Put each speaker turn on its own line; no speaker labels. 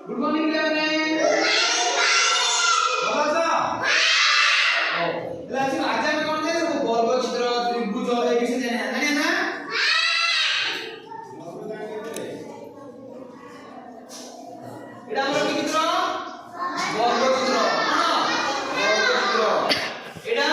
good morning ପିଲାମାନେ ଭଲ ଅଛ ଓ ହେଲା ଆଜି ଆମେ କଣ ଜାଣିଲେ ସବୁ ବର୍ଗ ଚିତ୍ର ତ୍ରିଭୁଜ ଏ ବିଷୟ ଜାଣିବା ନା ଏଟା ଆମର କି ଚିତ୍ର ବର୍ଗ ଚିତ୍ର ଏଟା